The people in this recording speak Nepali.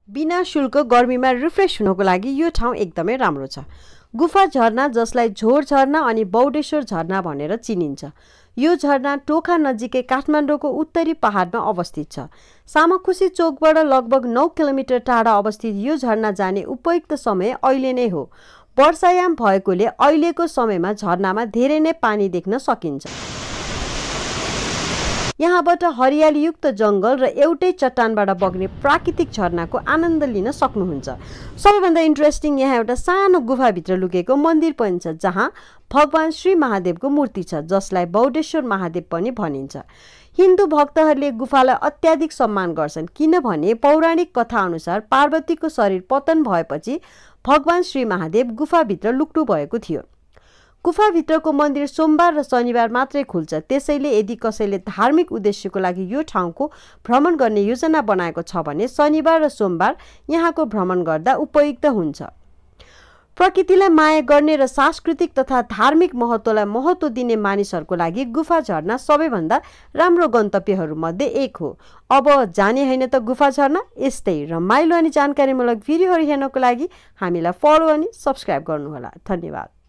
बिना शुल्क गर्मीमा रिफ्रेश हुनको लागि यो ठाउँ एकदमै राम्रो छ। गुफा झरना, जसलाई झोर झरना अनि बौडेश्वर झरना भनेर चिनिन्छ, यो झरना टोखा नजिकै काठमाडौँको उत्तरी पहाडमा अवस्थित छ। सामखुसी चोकबाट लगभग 9 किलोमिटर टाढा अवस्थित यो झरना जाने उपयुक्त समय अहिले नै हो। वर्षायाम भएकोले अहिलेको समयमा झरनामा धेरै नै पानी देख्न सकिन्छ। यहाँबाट हरियालीयुक्त जङ्गल र एउटै चट्टानबाट बग्ने प्राकृतिक झरनाको आनन्द लिन सक्नुहुन्छ। सबैभन्दा इन्ट्रेस्टिङ, यहाँ एउटा सानो गुफाभित्र लुकेको मन्दिर पनि छ, जहाँ भगवान श्री महादेवको मूर्ति छ, जसलाई बौडेश्वर महादेव पनि भनिन्छ। हिन्दू भक्तहरूले गुफालाई अत्याधिक सम्मान गर्छन्, किनभने पौराणिक कथा अनुसार पार्वतीको शरीर पतन भएपछि भगवान श्री महादेव गुफाभित्र लुक्नु भएको थियो। गुफाभित्रको मन्दिर सोमबार र शनिबार मात्रै खुल्छ, त्यसैले यदि कसैले धार्मिक उद्देश्यको लागि यो ठाउँको भ्रमण गर्ने योजना बनाएको छ भने शनिबार र सोमबार यहाँको भ्रमण गर्दा उपयुक्त हुन्छ। प्रकृतिलाई माया गर्ने र सांस्कृतिक तथा धार्मिक महत्त्वलाई महत्त्व दिने मानिसहरूको लागि गुफा झरना सबैभन्दा राम्रो गन्तव्यहरूमध्ये एक हो। अब जाने होइन त गुफा झरना? यस्तै रमाइलो अनि जानकारीमूलक भिडियोहरू हेर्नको लागि हामीलाई फलो अनि सब्स्क्राइब गर्नुहोला। धन्यवाद।